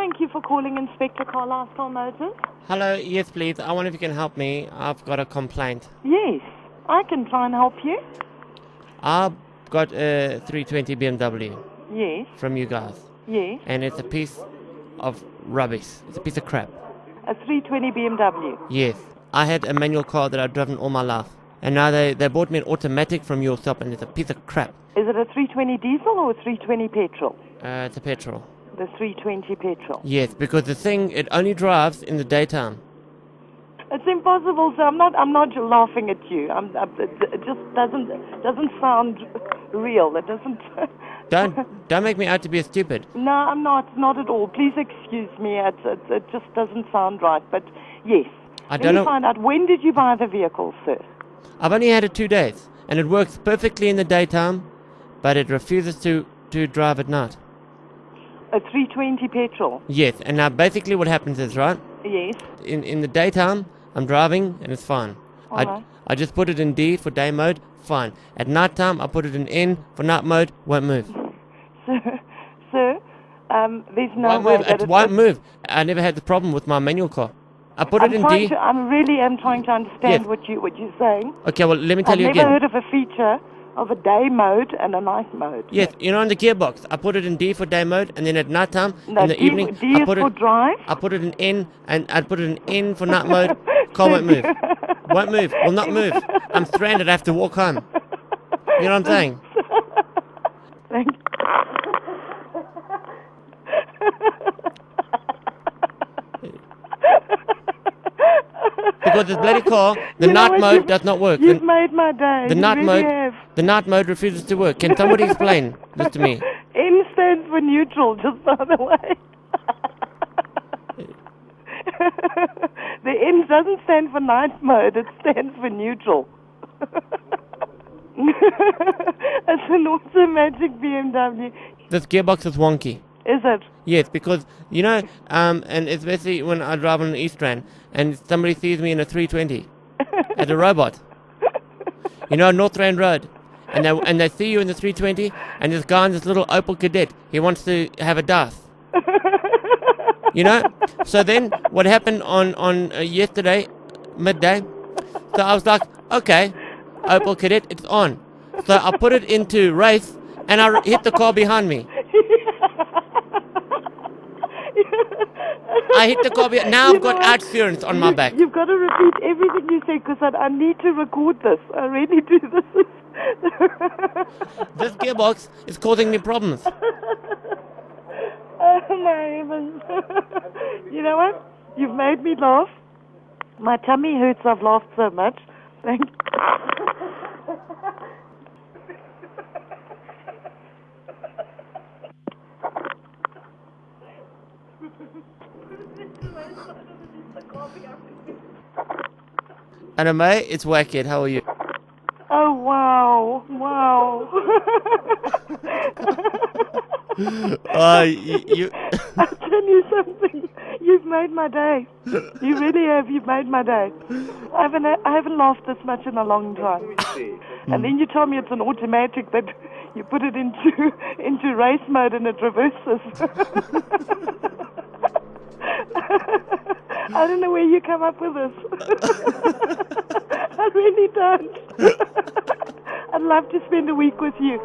Thank you for calling Inspector Carlisle Motors. Hello, yes please. I wonder if you can help me. I've got a complaint. Yes, I can try and help you. I've got a 320 BMW Yes, from you guys, yes. and it's a piece of rubbish. It's a piece of crap. A 320 BMW. Yes, I had a manual car that I've driven all my life, and now they bought me an automatic from your shop, and it's a piece of crap. Is it a 320 diesel or a 320 petrol? It's a petrol. The 320 petrol. Yes, because the thing, it only drives in the daytime. It's impossible, sir. I'm not laughing at you. It just doesn't sound real. It doesn't. Don't make me out to be a stupid. No, I'm not at all. Please excuse me. It just doesn't sound right. But yes. I don't Let me know. find out, when did you buy the vehicle, sir? I've only had it 2 days, and it works perfectly in the daytime, but it refuses to drive at night. A 320 petrol. Yes, and now basically what happens is, right, Yes. in the daytime, I'm driving and it's fine. Alright. I just put it in D for day mode, fine. At night time, I put it in N for night mode, won't move. Sir, there's no Won't way move, that it won't move. I never had the problem with my manual car. I put it in D. I really am trying to understand Yes. what you're saying. Okay, well, let me tell I've you never again. heard of a feature of a day mode and a night mode. Yes, you know, in the gearbox, I put it in D for day mode, and then at night time, No, in the D, evening, D I is put for it. drive. I put it in N, and I put it in N for night mode. Car won't move. Won't move. Will not move. I'm stranded. I have to walk home. You know what I'm saying? Thank Because this bloody car, the You know night what? mode does not work. You've made my day. The You night really mode, have. the night mode refuses to work. Can somebody explain this to me? N stands for neutral, just by the way. The N doesn't stand for night mode, it stands for neutral. It's an automatic BMW. This gearbox is wonky. Is it? Yes, because, you know, and especially when I drive on the East Rand, and somebody sees me in a 320 as a robot. You know, North Rand Road. And they see you in the 320, and this guy in this little Opel Kadett, he wants to have a dance. You know? So then, what happened on yesterday, midday, so I was like, okay, Opel Kadett, it's on. So I put it into race, and I hit the car behind me. I hit the car behind. Now I've got outsurance on my back. You've got to repeat everything you say, because I need to record this. I really do. This gearbox is causing me problems. Oh my heavens. You know what? You've made me laugh. My tummy hurts. I've laughed so much. Thank And mate, it's Wackhead. How are you? Oh, wow. Wow. You I'll tell you something. You've made my day. You really have. You've made my day. I haven't laughed this much in a long time. And then you tell me it's an automatic, that you put it into race mode and it reverses. I don't know where you come up with this. I really don't. I'd love to spend a week with you.